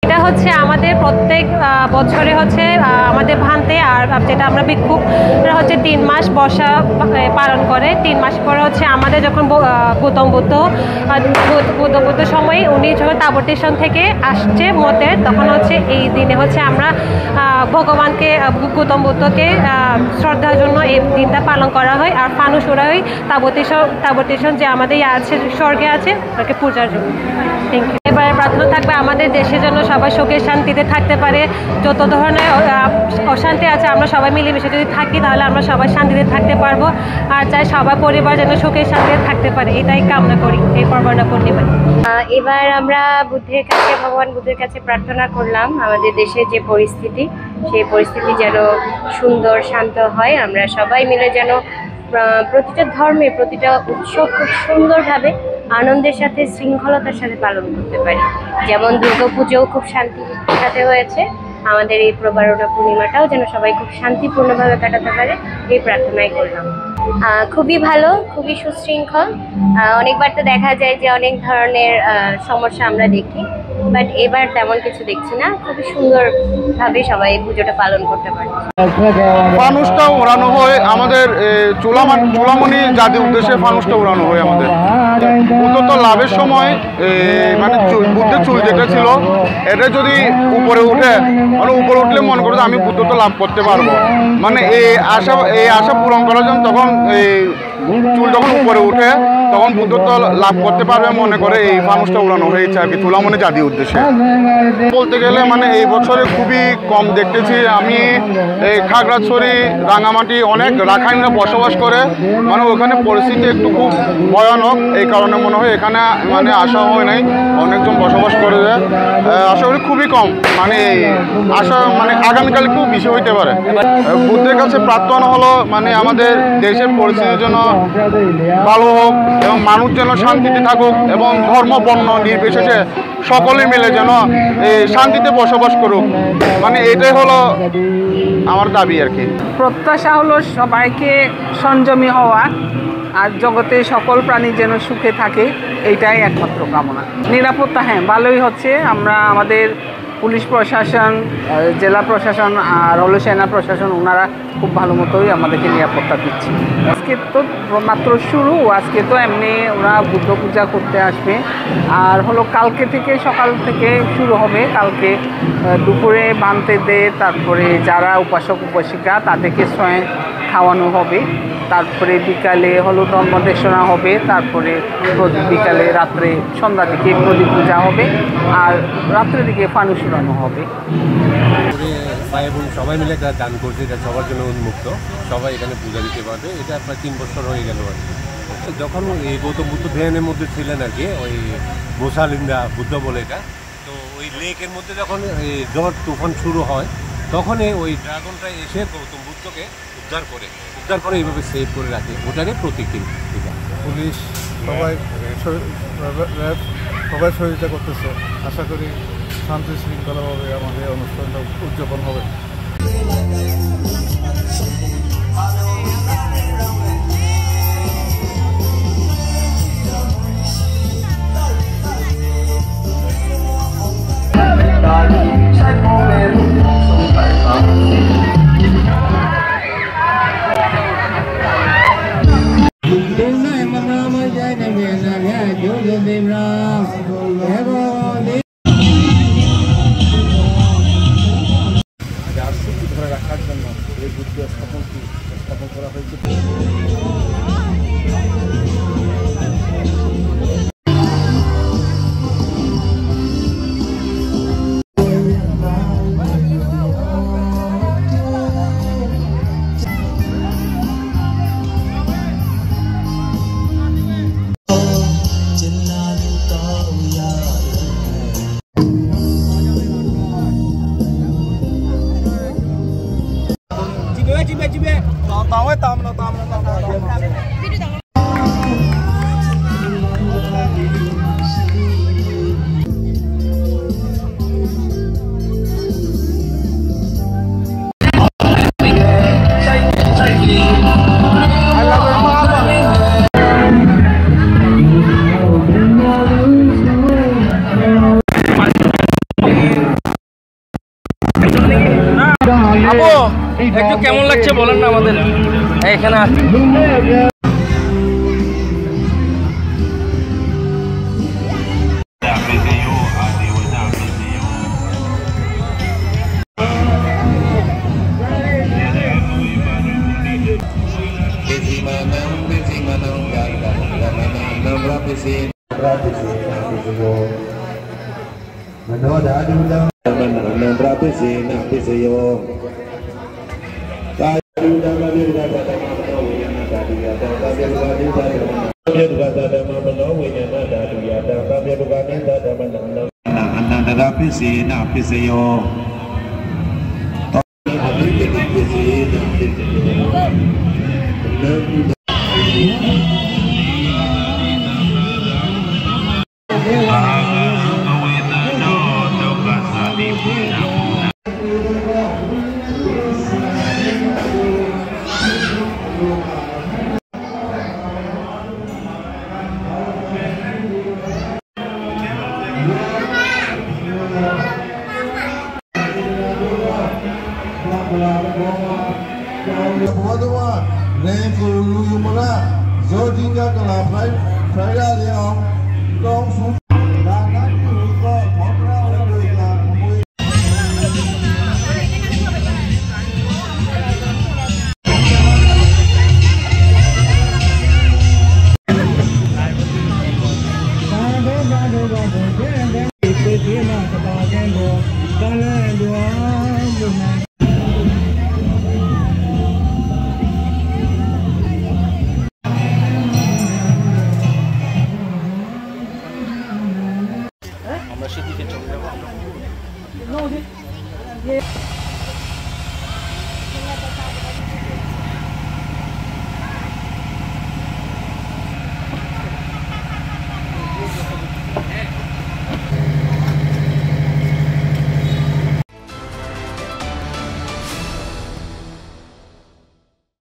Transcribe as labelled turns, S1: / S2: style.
S1: এটা হচ্ছে আমাদের প্রত্যেক বছরে হচ্ছে আমাদের ভান্তে আর যেটা আমরা ভিক্ষুক হচ্ছে 3 মাস বর্ষা পালন করে। 3 মাস পরে হচ্ছে আমাদের যখন গৌতম বুদ্ধ সময় উনি যখন তাবর স্টেশন থেকে আসছে মতে, তখন হচ্ছে এই দিনে হচ্ছে আমরা ভগবানকে গৌতম বুদ্ধকে শ্রদ্ধার জন্য এই দিনটা পালন করা হয়। আর ফানুস ওরা হয় তাবর স্টেশন যে আমাদের আছে স্বর্গে আছে ওকে পূজার জন্য। Thank you. এবারে প্রার্থনা থাকবে আমাদের দেশের জন্য সবাই সুখে শান্তিতে থাকতে পারে। যত ধরনের অশান্তি আছে আমরা সবাই মিলেমিশে যদি থাকি তাহলে আমরা সবাই শান্তিতে থাকতে পারবো। আর চাই সবার পরিবার যেন সুখে শান্তিতে থাকতে পারে, এটাই কামনা করি এই পার্বণ পূর্ণিমায়।
S2: এবার আমরা ভগবান বুদ্ধের কাছে প্রার্থনা করলাম আমাদের দেশের যে পরিস্থিতি, সেই পরিস্থিতি যেন সুন্দর শান্ত হয়। আমরা সবাই মিলে যেন প্রতিটা ধর্মে প্রতিটা উৎসব খুব সুন্দরভাবে আনন্দের সাথে শৃঙ্খলতার সাথে পালন করতে পারি। যেমন দুর্গাপুজোও খুব শান্তির সাথে হয়েছে, আমাদের এই প্রবারণা পূর্ণিমাটাও যেন সবাই খুব শান্তিপূর্ণভাবে কাটাতে পারে এই প্রার্থনাই করলাম। খুবই ভালো, খুবই সুশৃঙ্খল। অনেকবার তো দেখা যায় যে অনেক ধরনের সমস্যা আমরা দেখি, বাট এবার তেমন কিছু দেখছি না। খুবই সুন্দরভাবে সবাই পুজোটা পালন করতে পারে।
S3: ফানুসটা ওড়ানো হয় আমাদের চুলামণি জাতির উদ্দেশ্যে, ফানুসটা ওড়ানো হয় আমাদের বুদ্ধত্ব লাভের সময়। মানে বুদ্ধের চুল যেটা ছিল এটা যদি উপরে উঠে, মানে উপরে উঠলে মনে করো আমি বুদ্ধত্ব লাভ করতে পারবো, মানে এই আশা পূরণ করার জন্য তখন এই চুল যখন উপরে উঠে তখন বুদ্ধত্ব লাভ করতে পারবে মনে করে এই ফানুসটা উড়ানো হয়েছে আর কি, চুলামণি জাতির উদ্দেশ্যে। বলতে গেলে মানে এই বছরে খুবই কম দেখতেছি আমি। এই খাগড়াছড়ি, রাঙামাটি অনেক রাখাইনরা বসবাস করে, মানে ওখানে পরিস্থিতি একটু খুব ভয়ানক। এই কারণে মনে হয় এখানে মানে আসা হয় নাই, অনেকজন বসবাস করে। আশা করি খুবই কম, মানে আশা মানে আগামীকাল খুব বেশি হইতে পারে। বুদ্ধের কাছে প্রার্থনা হলো মানে আমাদের দেশের পরিস্থিতির জন্য ভালো হোক এবং মানুষ যেন শান্তিতে থাকুক এবং ধর্ম বর্ণ নির্বিশেষে সকলে মিলে যেন শান্তিতে বসবাস করুক, মানে এটাই হলো আমার দাবি আর কি।
S4: প্রত্যাশা হলো সবাইকে সংযমী হওয়া আর জগতে সকল প্রাণী যেন সুখে থাকে, এইটাই একমাত্র কামনা। নিরাপত্তা হ্যাঁ ভালোই হচ্ছে। আমরা আমাদের পুলিশ প্রশাসন, জেলা প্রশাসন আর হলো সেনা প্রশাসন, ওনারা খুব ভালো মতোই আমাদেরকে নিরাপত্তা দিচ্ছে। আজকে তো মাত্র শুরু, আজকে তো এমনি ওরা বুদ্ধ পূজা করতে আসবে। আর হলো কালকে থেকে সকাল থেকে শুরু হবে, কালকে দুপুরে বানতে দে, তারপরে যারা উপাসক উপাসিকা তাদেরকে স্বয়ং খাওয়ানো হবে। তারপরে বিকালে হলো ধর্মদেশনা হবে, তারপরে বিকালে রাত্রে সন্ধ্যার দিকে প্রদীপ পূজা হবে, আর রাত্রের দিকে ফানুস উড়ানো হবে।
S5: ভাই বোন সবাই মিলে একটা দান করছে, এটা সবার জন্য উন্মুক্ত, সবাই এখানে পূজা দিতে পারবে। এটা প্রায় 3 বছর হয়ে গেল আর কি। যখন এই গৌতম বুদ্ধ ধ্যানের মধ্যে ছিলেন আর কি, ওই মোসালিন্দা বুদ্ধ বলে এটা, তো ওই লেকের মধ্যে যখন ঝড় তুফান শুরু হয় তখন ওই ড্রাগনটা এসে গৌতম বুদ্ধকে উদ্ধার করে এইভাবে সেভ করে রাখে, ওটারই প্রতীক।
S6: পুলিশ সবাই সহযোগিতা করতেছে। আশা করি শান্তি শৃঙ্খলাভাবে আমাদের অনুষ্ঠানটা উদযাপন হবে। ধরে রাখার জন্য এই বুদ্ধ স্থাপন করা হয়েছে।
S7: আপু একটু কেমন লাগছে বলেন না আমাদের এখানে আমরা সেদিকে চলে যাবো।